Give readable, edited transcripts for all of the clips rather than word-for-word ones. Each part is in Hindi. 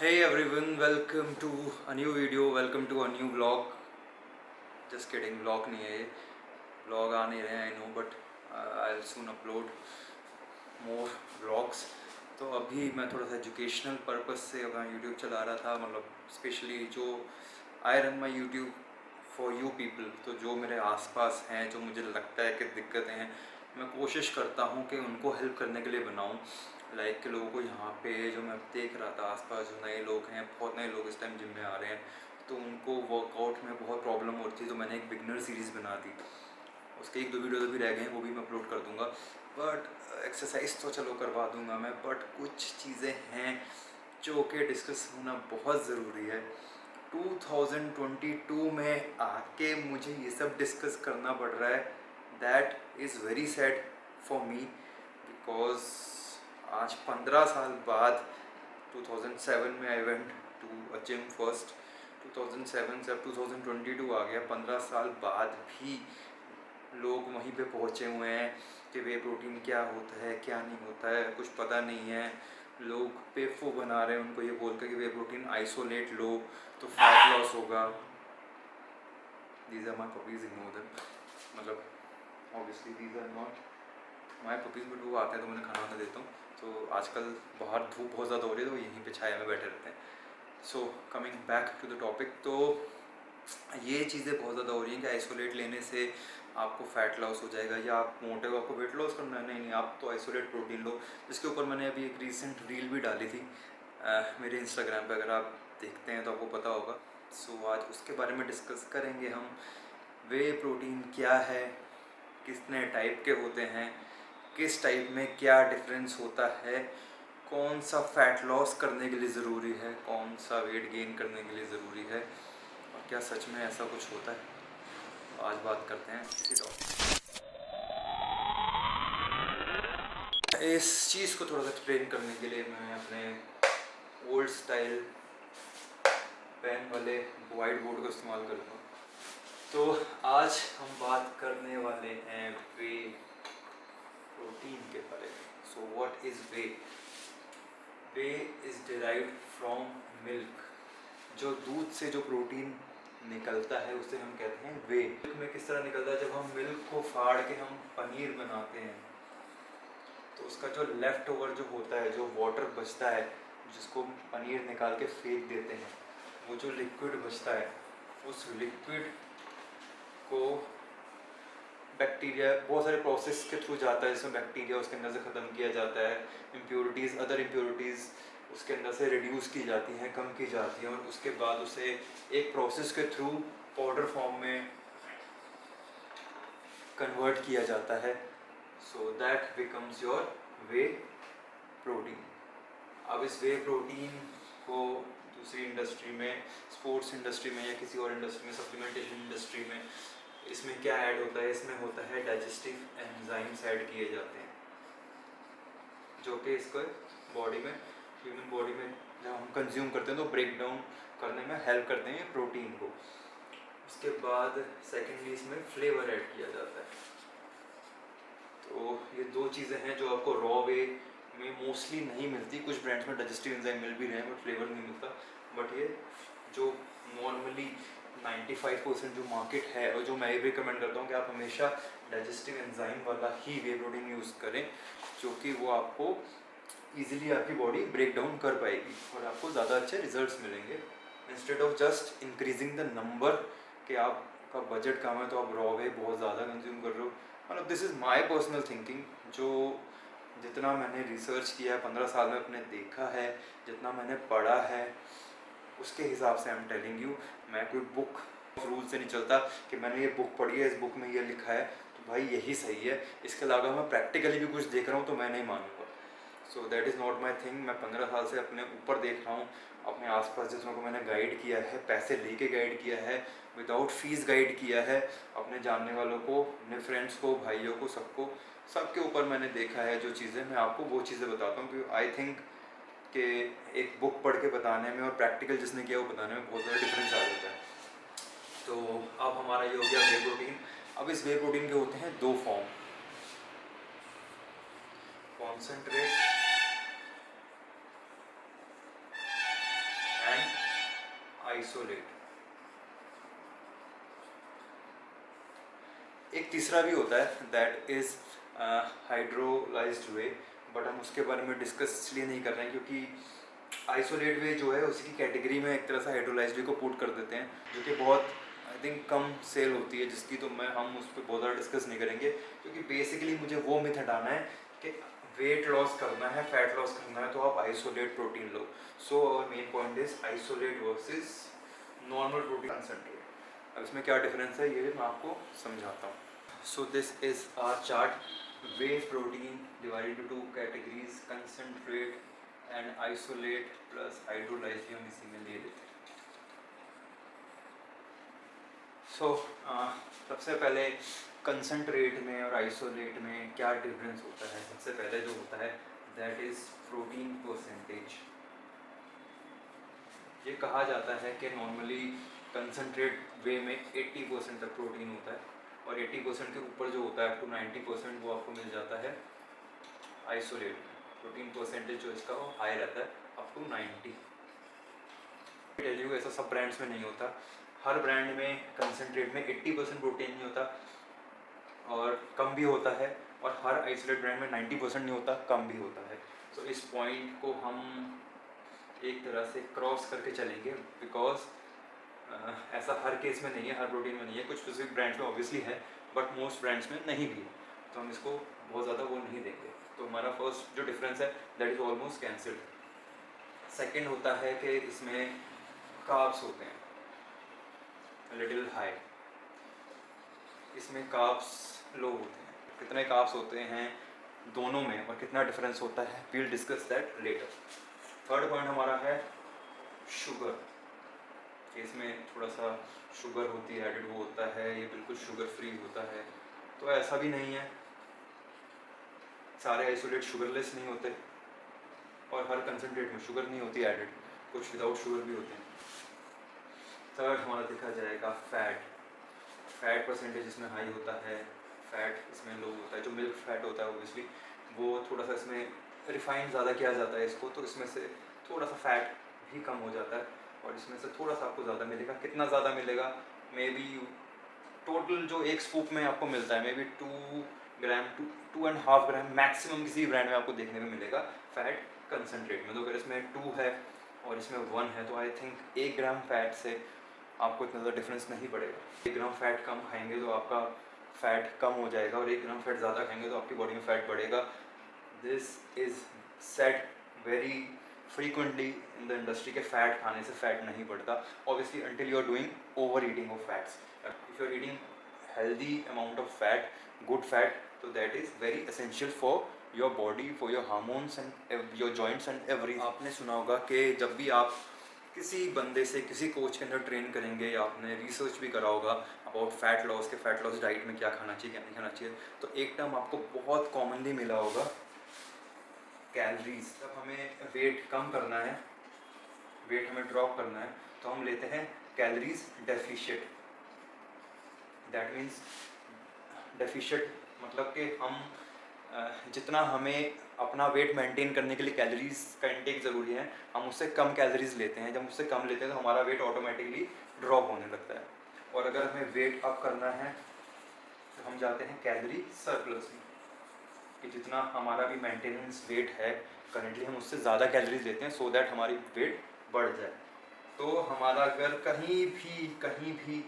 Hey everyone, welcome to a new video, welcome to a new vlog. Just kidding, vlog नहीं है ये, vlog आ नहीं रहे हैं I know, but I'll soon upload more vlogs. तो अभी मैं थोड़ा सा एजुकेशनल पर्पस से अपना यूट्यूब चला रहा था, मतलब स्पेशली जो I run my YouTube for you people, तो जो मेरे आसपास हैं, जो मुझे लगता है कि दिक्कतें हैं, मैं कोशिश करता हूँ कि उनको हेल्प करने के लिए बनाऊँ. लाइक के लोगों को यहाँ पे जो मैं देख रहा था आसपास जो नए लोग हैं, बहुत नए लोग इस टाइम जिम में आ रहे हैं, तो उनको वर्कआउट में बहुत प्रॉब्लम होती है. तो मैंने एक बिगनर सीरीज़ बना दी, उसके एक दो वीडियो भी रह गए हैं, वो भी मैं अपलोड कर दूंगा. बट एक्सरसाइज तो चलो करवा दूंगा मैं, बट कुछ चीज़ें हैं जो कि डिस्कस होना बहुत ज़रूरी है. 2022 में आके मुझे ये सब डिस्कस करना पड़ रहा है. That is very sad for me, because आज 15 साल बाद 2007 में I went to a gym first. 2007 से अब 2022 आ गया, 15 साल बाद भी लोग वहीं पे पहुँचे हुए हैं कि वे प्रोटीन क्या होता है क्या नहीं होता है कुछ पता नहीं है. लोग बेवकूफ़ बना रहे हैं उनको ये बोल कर कि वे प्रोटीन आइसोलेट लो तो फैट लॉस होगा. These are my puppies, ignore them. मतलब obviously these are not my puppies, but वो आते हैं तो मैं खाना वाना देता हूँ. तो आजकल बाहर धूप बहुत ज़्यादा हो रही है तो यहीं पे छाया में बैठे रहते हैं. So coming back to the topic, तो ये चीज़ें बहुत ज़्यादा हो रही हैं कि आइसोलेट लेने से आपको फैट लॉस हो जाएगा, या आप मोटे हो आपको वेट लॉस करना है. नहीं नहीं, आप तो आइसोलेट प्रोटीन लो. जिसके ऊपर मैंने अभी एक रीसेंट रील भी डाली थी मेरे इंस्टाग्राम पे, अगर आप देखते हैं तो आपको पता होगा. सो आज उसके बारे में डिस्कस करेंगे हम. वे प्रोटीन क्या है, कितने टाइप के होते हैं, किस टाइप में क्या डिफरेंस होता है, कौन सा फैट लॉस करने के लिए ज़रूरी है, कौन सा वेट गेन करने के लिए ज़रूरी है, और क्या सच में ऐसा कुछ होता है. तो आज बात करते हैं इसी टॉपिक. इस चीज़ को थोड़ा सा एक्सप्लेन करने के लिए मैं अपने ओल्ड स्टाइल पेन वाले वाइट बोर्ड का इस्तेमाल करूँगा. तो आज हम बात करने वाले हैं वे प्रोटीन के बारे में. So what is way? Way is derived from milk. जो दूध से जो प्रोटीन निकलता है उसे हम कहते हैं वे. मिल्क में किस तरह निकलता है? जब हम मिल्क को फाड़ के हम पनीर बनाते हैं तो उसका जो लेफ़्ट ओवर जो होता है, जो वाटर बचता है, जिसको पनीर निकाल के फेंक देते हैं, वो जो लिक्विड बचता है, उस लिक्विड को बैक्टीरिया बहुत सारे प्रोसेस के थ्रू जाता है, जिसमें बैक्टीरिया उसके अंदर से ख़त्म किया जाता है. इम्प्योरिटीज़, अदर इम्प्योरिटीज़ उसके अंदर से रिड्यूस की जाती हैं, कम की जाती हैं, और उसके बाद उसे एक प्रोसेस के थ्रू पाउडर फॉर्म में कन्वर्ट किया जाता है. So that becomes your way protein. अब इस वे प्रोटीन को दूसरी इंडस्ट्री में, स्पोर्ट्स इंडस्ट्री में या किसी और इंडस्ट्री में, सप्लीमेंटेशन इंडस्ट्री में, इसमें क्या ऐड होता है? इसमें होता है डाइजेस्टिव एंजाइम्स ऐड किए जाते हैं, जो कि इसको बॉडी में, ह्यूमन बॉडी में जब हम कंज्यूम करते हैं तो ब्रेक डाउन करने में हेल्प करते हैं प्रोटीन को. उसके बाद सेकेंडली इसमें फ्लेवर ऐड किया जाता है. तो ये दो चीज़ें हैं जो आपको रॉ वे में मोस्टली नहीं मिलती. कुछ ब्रांड्स में डाइजेस्टिव एंजाइम मिल भी रहे हैं बट फ्लेवर नहीं मिलता. बट ये जो नॉर्मली 95% जो मार्केट है, और जो मैं ये भी रिकमेंड करता हूँ कि आप हमेशा डाइजेस्टिव एंजाइम वाला ही वे प्रोटीन यूज़ करें, जो कि वो आपको ईजिली आपकी बॉडी ब्रेक डाउन कर पाएगी और आपको ज़्यादा अच्छे रिजल्ट्स मिलेंगे, instead of just increasing the number. कि आपका बजट कम है तो आप रॉ वे बहुत ज़्यादा कंज्यूम कर रहे हो. मतलब this is my personal thinking. जो जितना मैंने रिसर्च किया है 15 साल में, अपने देखा है, जितना मैंने पढ़ा है, उसके हिसाब से आई एम टेलिंग यू. मैं कोई बुक रूल से नहीं चलता कि मैंने ये बुक पढ़ी है, इस बुक में ये लिखा है तो भाई यही सही है. इसके अलावा मैं प्रैक्टिकली भी कुछ देख रहा हूँ तो मैं नहीं मानूंगा. So that is not my thing. मैं 15 साल से अपने ऊपर देख रहा हूँ, अपने आसपास जितनों को मैंने गाइड किया है, पैसे लेके गाइड किया है, विदाउट फीस गाइड किया है, अपने जानने वालों को, अपने फ्रेंड्स को, भाइयों को, सबको, सबके ऊपर मैंने देखा है जो चीज़ें. मैं आपको वो चीज़ें बताता हूँ क्योंकि आई थिंक कि एक बुक पढ़ के बताने में और प्रैक्टिकल जिसने किया वो बताने में बहुत ज़्यादा डिफरेंस आ जाता है. तो अब हमारा ये हो गया वे प्रोटीन. अब इस वे प्रोटीन के होते हैं दो फॉर्म, कॉन्सेंट्रेट आइसोलेट। एक तीसरा भी होता है that is hydrolysed way, but हम उसके बारे में डिस्कस इसलिए नहीं कर रहे हैं क्योंकि आइसोलेट वे जो है उसी की कैटेगरी में एक तरह से हाइड्रोलाइज्ड वे को पुट कर देते हैं, जो कि बहुत आई थिंक कम सेल होती है, जिसकी तो हम उस पर बहुत ज़्यादा डिस्कस नहीं करेंगे, क्योंकि बेसिकली मुझे वो मिथ हटाना है कि वेट लॉस करना है, फैट लॉस करना है तो आप आइसोलेट प्रोटीन लो। So our main point is isolate versus normal protein concentrate. अब इसमें क्या डिफरेंस है ये मैं आपको समझाता हूँ। So this is our chart, whey protein divided to two categories, concentrate and isolate plus hydrolysed, हम इसी में ले लेते हैं। सो सबसे पहले कंसंट्रेट में और आइसोलेट में क्या डिफरेंस होता है। सबसे पहले जो होता है दैट इज़ प्रोटीन परसेंटेज। ये कहा जाता है कि नॉर्मली कंसंट्रेट वे में 80% तक प्रोटीन होता है, और 80% के ऊपर जो होता है अप टू 90% वो आपको मिल जाता है आइसोलेट में। प्रोटीन परसेंटेज जो इसका वो हाई रहता है अप टू 90। टेल ऐसा सब ब्रांड्स में नहीं होता, हर ब्रांड में कंसंट्रेट में 80% प्रोटीन नहीं होता और कम भी होता है, और हर आइसोलेट ब्रांड में 90% नहीं होता, कम भी होता है। तो इस पॉइंट को हम एक तरह से क्रॉस करके चलेंगे, बिकॉज ऐसा हर केस में नहीं है, हर प्रोटीन में नहीं है, कुछ स्पेसिफिक ब्रांड्स में ऑब्वियसली है बट मोस्ट ब्रांड्स में नहीं भी है, तो हम इसको बहुत ज़्यादा वो नहीं देंगे। तो हमारा फर्स्ट जो डिफरेंस है that is almost cancelled. Second होता है कि इसमें कार्ब्स होते हैं लिटिल हाई, इसमें कार्ब्स लो होते हैं। कितने कार्ब्स होते हैं दोनों में और कितना डिफरेंस होता है we'll discuss that later. Third point हमारा है शुगर, इसमें थोड़ा सा शुगर होती है एडेड, वो होता है, ये बिल्कुल शुगर फ्री होता है, तो ऐसा भी नहीं है, सारे आइसोलेट शुगरलेस नहीं होते और हर कंसंट्रेट में शुगर नहीं होती एडेड, कुछ विदाउट शुगर भी होते हैं। थर्ड हमारा देखा जाएगा फैट। फैट परसेंटेज इसमें हाई होता है, फैट इसमें लो होता है। जो मिल्क फैट होता है ओबियसली वो थोड़ा सा इसमें रिफाइन ज़्यादा किया जाता है इसको, तो इसमें से थोड़ा सा फैट भी कम हो जाता है और इसमें से थोड़ा सा आपको ज़्यादा मिलेगा। कितना ज़्यादा मिलेगा, मे बी टोटल जो एक स्कूप में आपको मिलता है maybe 2 gram to 2.5 gram maximum किसी ब्रांड में आपको देखने में मिलेगा फैट कंसनट्रेट में। तो अगर इसमें 2 है और इसमें 1 है तो आई थिंक 1 ग्राम फैट से आपको इतना ज़्यादा डिफरेंस नहीं पड़ेगा। 1 ग्राम फैट कम खाएंगे तो आपका फैट कम हो जाएगा और 1 ग्राम फैट ज़्यादा खाएंगे तो आपकी बॉडी में फैट बढ़ेगा। This is said very frequently in the industry के फैट खाने से फैट नहीं बढ़ता, obviously until you are doing overeating of fats. If you are eating healthy amount of fat, good fat, so that is very essential for your body, for your hormones and your joints and everything। आपने सुना होगा कि जब भी आप किसी बंदे से किसी कोच के अंदर ट्रेन करेंगे या आपने रिसर्च भी करा होगा अबाउट फैट लॉस के फैट लॉस डाइट में क्या खाना चाहिए क्या नहीं खाना चाहिए, तो एक टर्म आपको बहुत कॉमनली मिला होगा कैलोरीज। जब हमें वेट कम करना है, वेट हमें ड्रॉप करना है तो हम लेते हैं calories deficit. That means deficit मतलब कि हम जितना हमें अपना वेट मेंटेन करने के लिए कैलोरीज का इंटेक ज़रूरी है हम उससे कम कैलोरीज लेते हैं। जब उससे कम लेते हैं तो हमारा वेट ऑटोमेटिकली ड्रॉप होने लगता है, और अगर हमें वेट अप करना है तो हम जाते हैं कैलोरी सरप्लस में, कि जितना हमारा भी मेंटेनेंस वेट है करेंटली हम उससे ज़्यादा कैलोरीज लेते हैं सो दैट हमारी वेट बढ़ जाए। तो हमारा अगर कहीं भी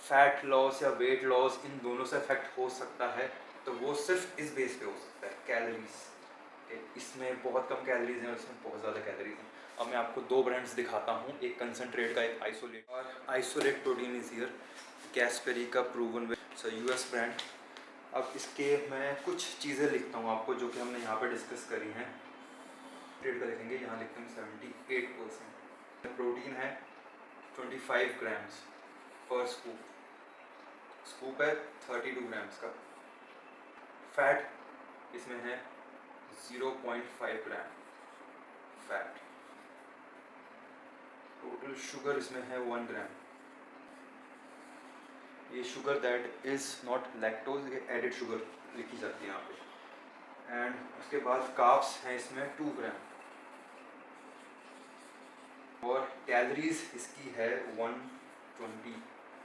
फैट लॉस या वेट लॉस इन दोनों से इफेक्ट हो सकता है तो वो सिर्फ इस बेस पे हो सकता है कैलोरीज। इसमें बहुत कम कैलोरीज हैं और इसमें बहुत ज़्यादा कैलोरीज हैं। अब मैं आपको 2 ब्रांड्स दिखाता हूँ, एक कंसनट्रेट का एक आइसोलेट। और आइसोलेट प्रोटीन इज हियर, कैस्पेरी का प्रूवन यूएस ब्रांड। अब इसके मैं कुछ चीज़ें लिखता हूँ आपको जो कि हमने यहाँ पर डिस्कस करी हैं। ट्रेड का लिखेंगे, यहाँ लिखते हैं 78%। प्रोटीन है 25 ग्राम्स पर स्कूप, स्कूप है 32 ग्राम्स का। फैट इसमें है 0.5 ग्राम फैट। टोटल शुगर इसमें है 1 ग्राम। ये sugar that is not lactose, ये एडिड शुगर लिखी जाती है यहाँ पे। एंड उसके बाद कार्ब्स हैं इसमें 2 ग्राम, और कैलोरीज इसकी है 120।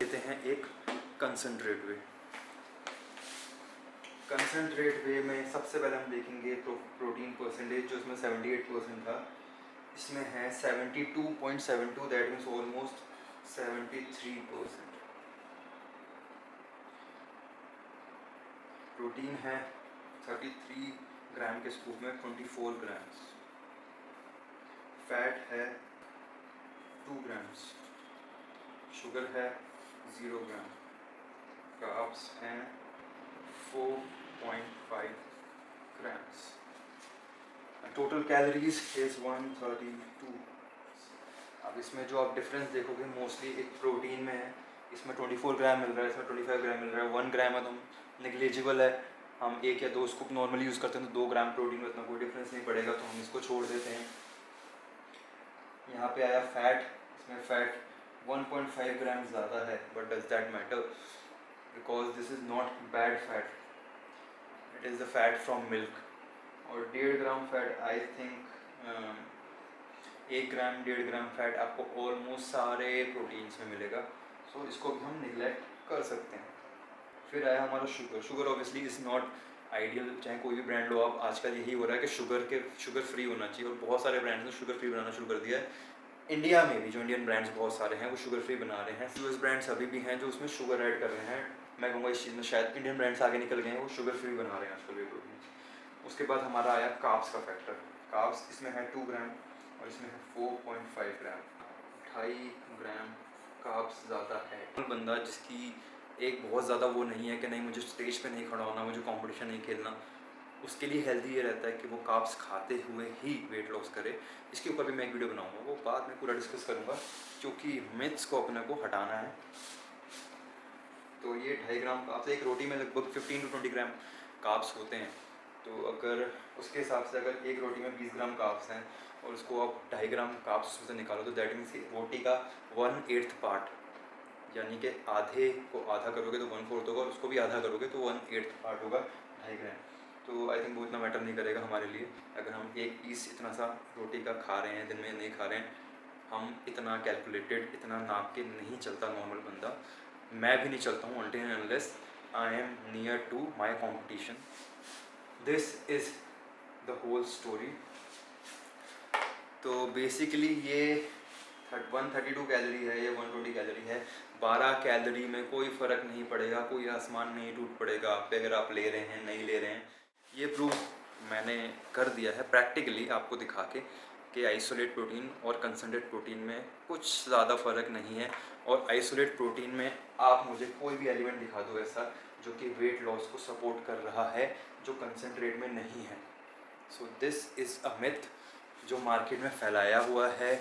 लेते हैं एक कंसनट्रेट वे। कंसनट्रेट वे में सबसे पहले हम देखेंगे प्रोटीन परसेंटेज, जो इसमें 78% था, इसमें है 72.72, दैट मीन्स ऑलमोस्ट 73%। प्रोटीन है 33 ग्राम के स्कूप में 24 ग्राम्स। फैट है 2 ग्राम्स। शुगर है 0 ग्राम। कार्ब्स हैं 4.5 ग्राम्स। Total calories is 132। अब इसमें जो आप डिफरेंस देखोगे मोस्टली एक प्रोटीन में है, इसमें 24 ग्राम मिल रहा है, इसमें 25 ग्राम मिल रहा है। 1 ग्राम है तो नेग्लिजिबल है, हम 1 या 2 स्कूप नॉर्मली यूज़ करते हैं तो 2 ग्राम प्रोटीन में इतना कोई डिफरेंस नहीं पड़ेगा, तो हम इसको छोड़ देते हैं। यहाँ पे आया फैट, इसमें फैट 1.5 ग्राम ज़्यादा है, but does that matter? Because this is not bad fat, it is the fat from milk. और 1.5 ग्राम fat, I think 1 gram 1.5 gram fat आपको ऑलमोस्ट सारे प्रोटीन्स में मिलेगा, सो इसको भी हम निगलेक्ट कर सकते हैं। फिर आया हमारा sugar. Sugar obviously is not ideal, चाहे कोई भी ब्रांड लो आप, आजकल यही हो रहा है कि शुगर फ्री होना चाहिए, और बहुत सारे ब्रांड्स ने शुगर फ्री बनाना शुरू कर दिया है। इंडिया में भी जो इंडियन ब्रांड्स बहुत सारे हैं वो शुगर फ्री बना रहे हैं। यूएस ब्रांड्स अभी भी हैं जो उसमें शुगर ऐड कर रहे हैं। मैं कहूँगा इस चीज़ में शायद इंडियन ब्रांड्स आगे निकल गए हैं, वो शुगर फ्री बना रहे हैं आजकल वे प्रोटीन। उसके बाद हमारा आया कार्ब्स का फैक्टर। कार्ब्स इसमें है 2 ग्राम और इसमें है 4.5 ग्राम। 2.5 ग्राम कार्ब्स ज़्यादा है। बंदा जिसकी एक बहुत ज़्यादा वो नहीं है कि नहीं मुझे स्टेज पे नहीं खड़ा होना, मुझे कंपटीशन नहीं खेलना, उसके लिए हेल्दी ये रहता है कि वो कार्ब्स खाते हुए ही वेट लॉस करे। इसके ऊपर भी मैं एक वीडियो बनाऊंगा, वो बाद में पूरा डिस्कस करूंगा, क्योंकि मिथ्स को अपने को हटाना है। तो ये 2.5 ग्राम कार्ब्स, एक रोटी में लगभग 15 to 20 ग्राम कार्ब्स होते हैं, तो अगर उसके हिसाब से अगर एक रोटी में 20 ग्राम कार्ब्स हैं और उसको आप 2.5 ग्राम कार्ब्स उसमें से निकालो, तो दैट मीन्स रोटी का 1/8 पार्ट, यानी कि आधे को आधा करोगे तो 1/4 होगा, और उसको भी आधा करोगे तो 1/8 पार्ट होगा 2.5 ग्राम। तो आई थिंक वो इतना मैटर नहीं करेगा हमारे लिए, अगर हम एक पीस इतना सा रोटी का खा रहे हैं दिन में, नहीं खा रहे हैं। हम इतना कैलकुलेटेड, इतना नाप के नहीं चलता नॉर्मल बंदा, मैं भी नहीं चलता हूँ until and unless I am near to my competition. This is the whole story. तो बेसिकली ये 132 कैलोरी है, ये 120 कैलोरी है। 12 कैलोरी में कोई फ़र्क नहीं पड़ेगा, कोई आसमान नहीं टूट पड़ेगा आप पे अगर आप ले रहे हैं नहीं ले रहे हैं। ये प्रूव मैंने कर दिया है प्रैक्टिकली आपको दिखा के कि आइसोलेट प्रोटीन और कंसनट्रेट प्रोटीन में कुछ ज़्यादा फ़र्क नहीं है। और आइसोलेट प्रोटीन में आप मुझे कोई भी एलिमेंट दिखा दो ऐसा जो कि वेट लॉस को सपोर्ट कर रहा है, जो कंसनट्रेट में नहीं है। So this is a myth जो मार्केट में फैलाया हुआ है।